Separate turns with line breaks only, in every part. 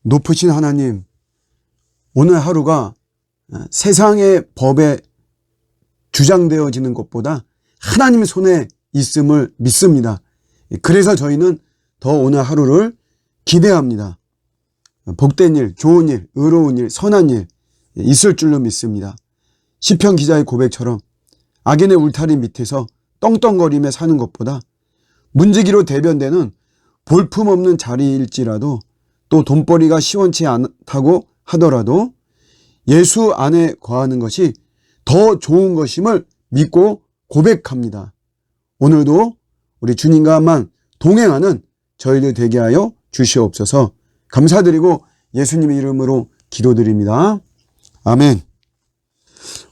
높으신 하나님, 오늘 하루가 세상의 법에 주장되어지는 것보다 하나님 손에 있음을 믿습니다. 그래서 저희는 더 오늘 하루를 기대합니다. 복된 일, 좋은 일, 의로운 일, 선한 일 있을 줄로 믿습니다. 시편 기자의 고백처럼 악인의 울타리 밑에서 떵떵거리며 사는 것보다 문지기로 대변되는 볼품없는 자리일지라도 또 돈벌이가 시원치 않다고 하더라도 예수 안에 거하는 것이 더 좋은 것임을 믿고 고백합니다. 오늘도 우리 주님과만 동행하는 저희들 되게 하여 주시옵소서. 감사드리고 예수님의 이름으로 기도드립니다. 아멘.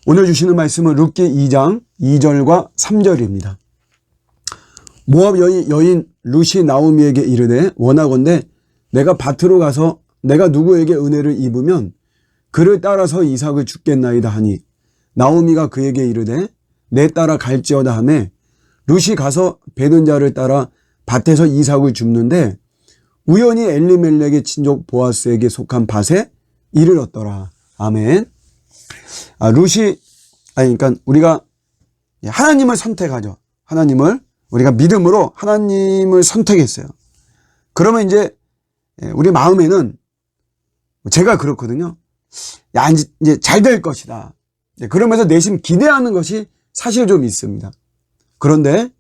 오늘 주시는 말씀은 룻기 2장 2절과 3절입니다. 모압 여인 룻이 나오미에게 이르되 원하건대 내가 밭으로 가서 내가 누구에게 은혜를 입으면 그를 따라서 이삭을 줍겠나이다 하니 나오미가 그에게 이르되 내 따라 갈지어다 하매 룻이 가서 베는 자를 따라 밭에서 이삭을 줍는데 우연히 엘리멜렉의 친족 보아스에게 속한 밭에 이르렀더라. 아멘. 그러니까 우리가 하나님을 선택하죠. 하나님을 우리가 믿음으로 하나님을 선택했어요. 그러면 이제 우리 마음에는 제가 그렇거든요. 야, 이제 잘 될 것이다. 그러면서 내심 기대하는 것이 사실 좀 있습니다. 그런데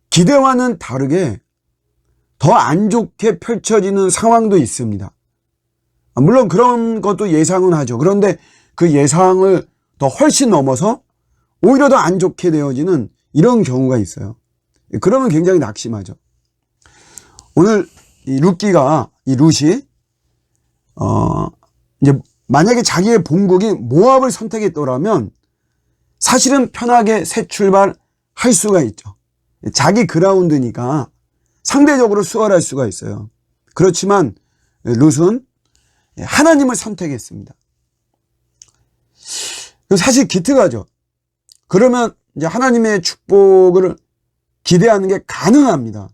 기대와는 다르게 더 안 좋게 펼쳐지는 상황도 있습니다. 물론 그런 것도 예상은 하죠. 그런데 그 예상을 더 훨씬 넘어서 오히려 더 안 좋게 되어지는 이런 경우가 있어요. 그러면 굉장히 낙심하죠. 오늘 이 룻이 이제 만약에 자기의 본국이 모압을 선택했더라면 사실은 편하게 새 출발할 수가 있죠. 자기 그라운드니까 상대적으로 수월할 수가 있어요. 그렇지만 룻은 하나님을 선택했습니다. 사실 기특하죠. 그러면 이제 하나님의 축복을 기대하는 게 가능합니다.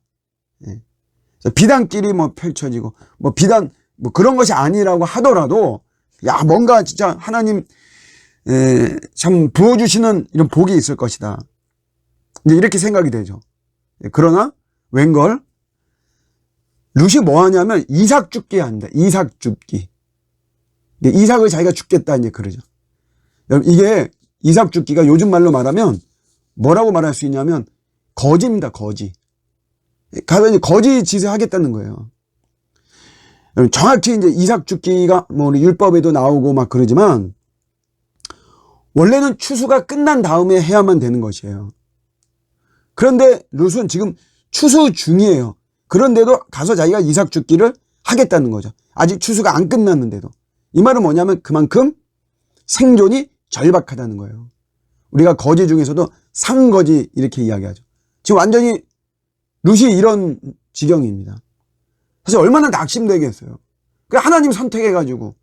비단길이 펼쳐지고 비단 그런 것이 아니라고 하더라도 야 뭔가 진짜 하나님 참 부어주시는 이런 복이 있을 것이다. 이제 이렇게 생각이 되죠. 그러나 웬걸 룻이 뭐 하냐면 이삭 줍기 합니다. 이삭 줍기. 이삭을 자기가 줍겠다 이제 그러죠. 이게 이삭 줍기가 요즘 말로 말하면 뭐라고 말할 수 있냐면 거지입니다. 거지. 가서 이제 거지 짓을 하겠다는 거예요. 정확히 이제 이삭 줍기가 우리 율법에도 나오고 막 그러지만 원래는 추수가 끝난 다음에 해야만 되는 것이에요. 그런데 룻은 지금 추수 중이에요. 그런데도 가서 자기가 이삭 줍기를 하겠다는 거죠. 아직 추수가 안 끝났는데도. 이 말은 뭐냐면 그만큼 생존이 절박하다는 거예요. 우리가 거지 중에서도 상거지 이렇게 이야기하죠. 지금 완전히 룻이 이런 지경입니다. 사실 얼마나 낙심되겠어요. 하나님 선택해가지고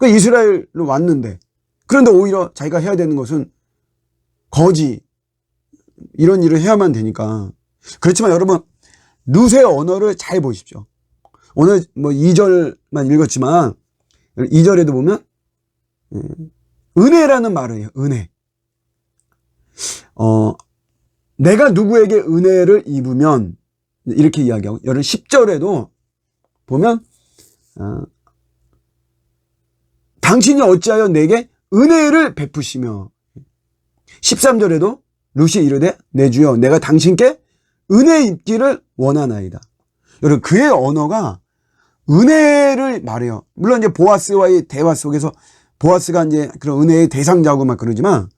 이스라엘로 왔는데 그런데 오히려 자기가 해야 되는 것은 거지 이런 일을 해야만 되니까. 그렇지만 여러분 룻의 언어를 잘 보십시오. 오늘 2절만 읽었지만 2절에도 보면 은혜라는 말을 해요. 은혜. 내가 누구에게 은혜를 입으면 이렇게 이야기하고 여러분 10절에도 보면 당신이 어찌하여 내게 은혜를 베푸시며 13절에도 룻이 이르되 내 주여 내가 당신께 은혜 입기를 원하나이다. 여러분 그의 언어가 은혜를 말해요. 물론 이제 보아스와의 대화 속에서 보아스가 이제 그런 은혜의 대상자고 막 그러지만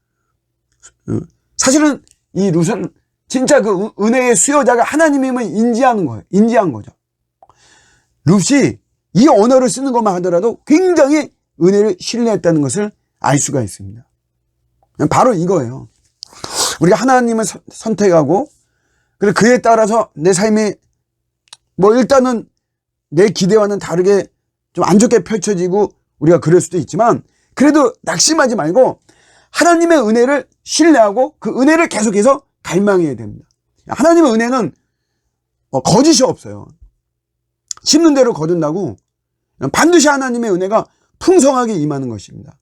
사실은 이 룻은 진짜 그 은혜의 수요자가 하나님임을 인지하는 거예요. 인지한 거죠. 룻이 이 언어를 쓰는 것만 하더라도 굉장히 은혜를 신뢰했다는 것을 알 수가 있습니다. 바로 이거예요. 우리가 하나님을 선택하고 그리고 그에 따라서 내 삶이 일단은 내 기대와는 다르게 좀 안 좋게 펼쳐지고 우리가 그럴 수도 있지만 그래도 낙심하지 말고 하나님의 은혜를 신뢰하고 그 은혜를 계속해서 갈망해야 됩니다. 하나님의 은혜는 거짓이 없어요. 심는 대로 거둔다고 반드시 하나님의 은혜가 풍성하게 임하는 것입니다.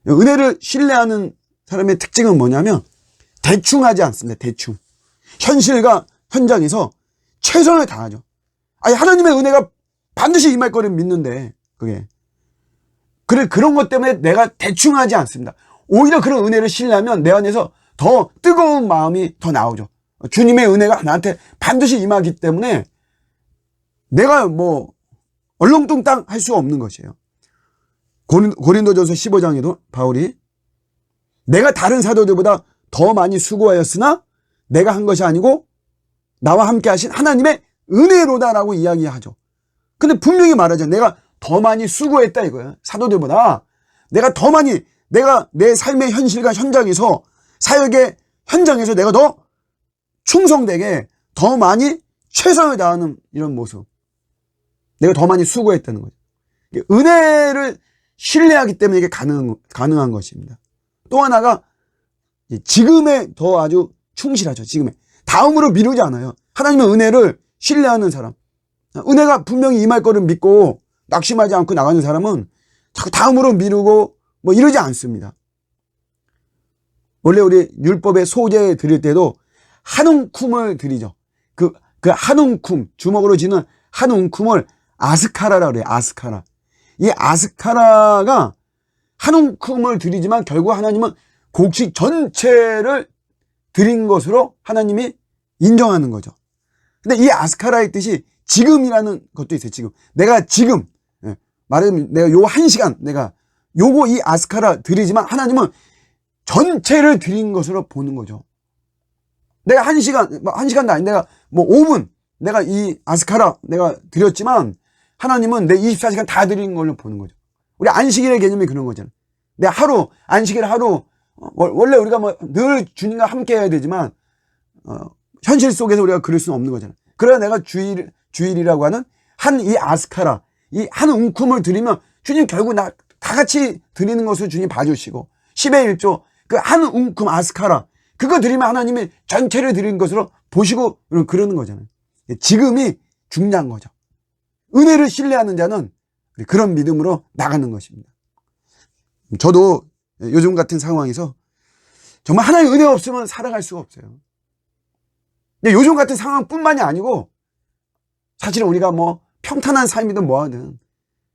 은혜를 신뢰하는 사람의 특징은 뭐냐면 대충 하지 않습니다. 대충. 현실과 현장에서 최선을 다하죠. 아니, 하나님의 은혜가 반드시 임할 거를 믿는데, 그런 것 때문에 내가 대충 하지 않습니다. 오히려 그런 은혜를 신뢰하면 내 안에서 더 뜨거운 마음이 더 나오죠. 주님의 은혜가 나한테 반드시 임하기 때문에 내가 얼렁뚱땅 할 수 없는 것이에요. 고린도전서 15장에도 바울이 내가 다른 사도들보다 더 많이 수고하였으나 내가 한 것이 아니고 나와 함께 하신 하나님의 은혜로다라고 이야기하죠. 근데 분명히 말하죠. 내가 더 많이 수고했다 이거예요. 사도들보다 내가 내 삶의 현실과 현장에서, 사역의 현장에서 내가 더 충성되게 더 많이 최선을 다하는 이런 모습, 내가 더 많이 수고했다는 거죠. 은혜를 신뢰하기 때문에 이게 가능한 것입니다. 또 하나가 지금에 더 아주 충실하죠. 지금에 다음으로 미루지 않아요. 하나님의 은혜를 신뢰하는 사람, 은혜가 분명히 임할 거를 믿고 낙심하지 않고 나가는 사람은 자꾸 다음으로 미루고 이러지 않습니다. 원래 우리 율법의 소제 드릴 때도 한 움큼을 드리죠. 그 한 움큼, 주먹으로 쥐는 한 움큼을 아스카라라고 그래요. 아스카라. 이 아스카라가 한 움큼을 드리지만 결국 하나님은 곡식 전체를 드린 것으로 하나님이 인정하는 거죠. 근데 이 아스카라의 뜻이 지금이라는 것도 있어요. 지금. 내가 지금, 말하자면 내가 요 한 시간, 내가 요거 이 아스카라 드리지만 하나님은 전체를 드린 것으로 보는 거죠. 내가 한 시간도 아니, 내가 5분, 내가 이 아스카라 내가 드렸지만 하나님은 내 24시간 다 드린 걸로 보는 거죠. 우리 안식일의 개념이 그런 거잖아요. 내 하루, 안식일 하루, 원래 우리가 늘 주님과 함께 해야 되지만, 현실 속에서 우리가 그럴 수는 없는 거잖아요. 그래야 내가 주일이라고 하는 이 아스카라, 이 한 움큼을 드리면 주님 결국 다 같이 드리는 것을 주님 봐주시고, 10의 1조, 그 한 움큼 아스카라, 그거 드리면 하나님이 전체를 드린 것으로 보시고 그러는 거잖아요. 지금이 중요한 거죠. 은혜를 신뢰하는 자는 그런 믿음으로 나가는 것입니다. 저도 요즘 같은 상황에서 정말 하나님의 은혜 없으면 살아갈 수가 없어요. 근데 요즘 같은 상황뿐만이 아니고 사실은 우리가 평탄한 삶이든 뭐하든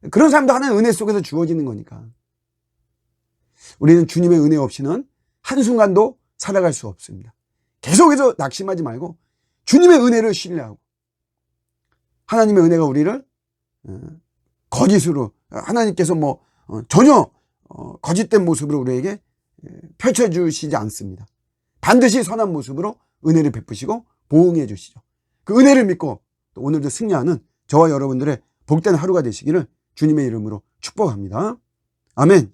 그런 삶도 하나님의 은혜 속에서 주어지는 거니까 우리는 주님의 은혜 없이는 한순간도 살아갈 수 없습니다. 계속해서 낙심하지 말고 주님의 은혜를 신뢰하고 하나님의 은혜가 우리를 거짓으로 하나님께서 전혀 거짓된 모습으로 우리에게 펼쳐주시지 않습니다. 반드시 선한 모습으로 은혜를 베푸시고 보응해 주시죠. 그 은혜를 믿고 또 오늘도 승리하는 저와 여러분들의 복된 하루가 되시기를 주님의 이름으로 축복합니다. 아멘.